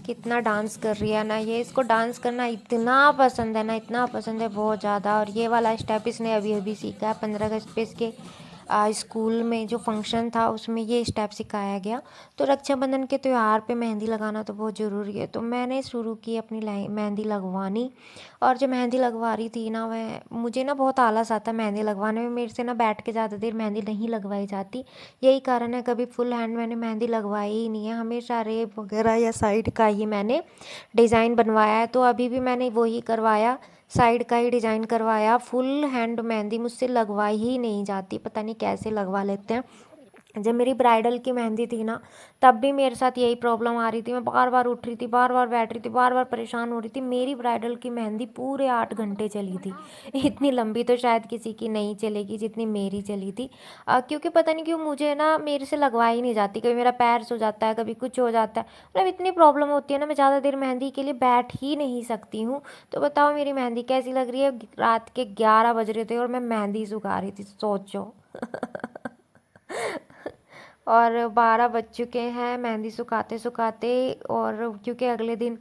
कितना डांस कर रही है ना ये। इसको डांस करना इतना पसंद है ना, इतना पसंद है बहुत ज़्यादा। और ये वाला स्टेप इसने अभी अभी सीखा है। 15 अगस्त पे इसके स्कूल में जो फंक्शन था उसमें ये स्टेप सिखाया गया। तो रक्षाबंधन के त्यौहार पे मेहंदी लगाना तो बहुत ज़रूरी है। तो मैंने शुरू की अपनी मेहंदी लगवानी। और जो मेहंदी लगवा रही थी ना, वह मुझे ना बहुत आलस आता मेहंदी लगवाने में। मेरे से ना बैठ के ज़्यादा देर मेहंदी नहीं लगवाई जाती। यही कारण है कभी फुल हैंड मैंने मेहंदी लगवाई ही नहीं है। हमेशा रेब वगैरह या साइड का ही मैंने डिज़ाइन बनवाया है। तो अभी भी मैंने वही करवाया, साइड का ही डिज़ाइन करवाया। फुल हैंड मेहंदी मुझसे लगवाई ही नहीं जाती, पता नहीं कैसे लगवा लेते हैं। जब मेरी ब्राइडल की मेहंदी थी ना, तब भी मेरे साथ यही प्रॉब्लम आ रही थी। मैं बार बार उठ रही थी, बार बार बैठ रही थी, बार बार परेशान हो रही थी। मेरी ब्राइडल की मेहंदी पूरे 8 घंटे चली थी। इतनी लंबी तो शायद किसी की नहीं चलेगी जितनी मेरी चली थी। क्योंकि पता नहीं क्यों मुझे ना मेरे से लगवाई नहीं जाती। कभी मेरा पैर सो जाता है, कभी कुछ हो जाता है। मतलब इतनी प्रॉब्लम होती है ना, मैं ज़्यादा देर मेहंदी के लिए बैठ ही नहीं सकती हूँ। तो बताओ मेरी मेहंदी कैसी लग रही है। रात के 11 बज रहे थे और मैं मेहंदी सुखा रही थी, सोचो। और 12 बज चुके हैं मेहंदी सुखाते सुखाते। और क्योंकि अगले दिन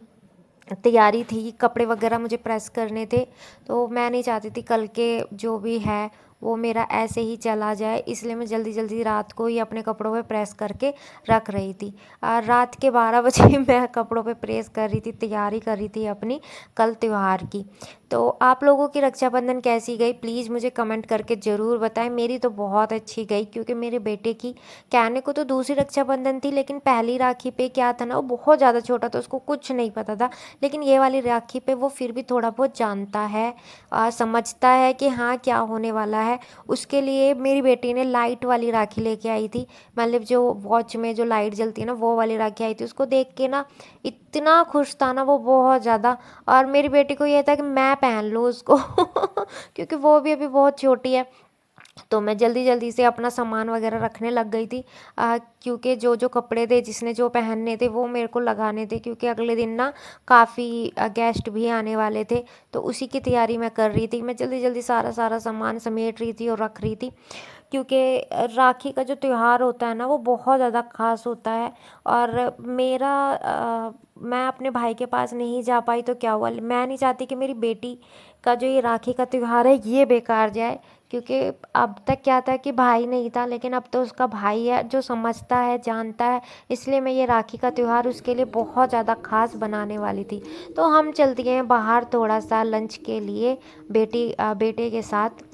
तैयारी थी, कपड़े वगैरह मुझे प्रेस करने थे, तो मैं नहीं चाहती थी कल के जो भी है वो मेरा ऐसे ही चला जाए। इसलिए मैं जल्दी जल्दी रात को ही अपने कपड़ों पे प्रेस करके रख रही थी। रात के 12 बजे मैं कपड़ों पे प्रेस कर रही थी, तैयारी कर रही थी अपनी कल त्यौहार की। तो आप लोगों की रक्षाबंधन कैसी गई प्लीज़ मुझे कमेंट करके ज़रूर बताएं। मेरी तो बहुत अच्छी गई, क्योंकि मेरे बेटे की कहने को तो दूसरी रक्षाबंधन थी, लेकिन पहली राखी पे क्या था ना, वो बहुत ज़्यादा छोटा था, उसको कुछ नहीं पता था। लेकिन ये वाली राखी पे वो फिर भी थोड़ा बहुत जानता है, समझता है कि हाँ क्या होने वाला है। उसके लिए मेरी बेटी ने लाइट वाली राखी लेके आई थी। मतलब जो वॉच में जो लाइट जलती है ना, वो वाली राखी आई थी। उसको देख के ना इतना खुश था ना वो, बहुत ज़्यादा। और मेरी बेटी को ये था कि मैं पहन लूँ उसको क्योंकि वो भी अभी बहुत छोटी है। तो मैं जल्दी जल्दी से अपना सामान वगैरह रखने लग गई थी। क्योंकि जो जो कपड़े थे जिसने जो पहनने थे वो मेरे को लगाने थे, क्योंकि अगले दिन ना काफ़ी गेस्ट भी आने वाले थे। तो उसी की तैयारी मैं कर रही थी। मैं जल्दी जल्दी सारा सारा सामान समेट रही थी और रख रही थी, क्योंकि राखी का जो त्यौहार होता है ना वो बहुत ज़्यादा ख़ास होता है। और मैं अपने भाई के पास नहीं जा पाई तो क्या हुआ, मैं नहीं चाहती कि मेरी बेटी का जो ये राखी का त्यौहार है ये बेकार जाए। क्योंकि अब तक क्या था कि भाई नहीं था, लेकिन अब तो उसका भाई है जो समझता है, जानता है। इसलिए मैं ये राखी का त्यौहार उसके लिए बहुत ज़्यादा ख़ास बनाने वाली थी। तो हम चलती हैं बाहर थोड़ा सा लंच के लिए बेटे के साथ,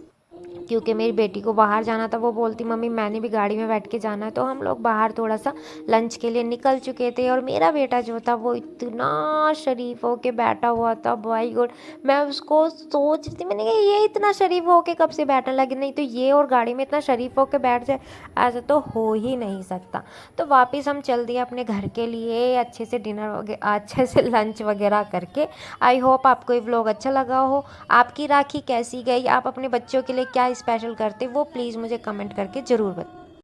क्योंकि मेरी बेटी को बाहर जाना था। वो बोलती मम्मी मैंने भी गाड़ी में बैठ के जाना है। तो हम लोग बाहर थोड़ा सा लंच के लिए निकल चुके थे। और मेरा बेटा जो था वो इतना शरीफ होके बैठा हुआ था, बाई गॉड। मैं उसको सोच रही थी, मैंने कहा ये इतना शरीफ होके कब से बैठने लगे, नहीं तो ये और गाड़ी में इतना शरीफ होके बैठ जाए, ऐसा तो हो ही नहीं सकता। तो वापस हम चल दिए अपने घर के लिए, अच्छे से डिनर वगैरह, अच्छे से लंच वगैरह करके। आई होप आपको ये व्लॉग अच्छा लगा हो। आपकी राखी कैसी गई, आप अपने बच्चों के लिए क्या स्पेशल करते वो प्लीज़ मुझे कमेंट करके ज़रूर बताएं।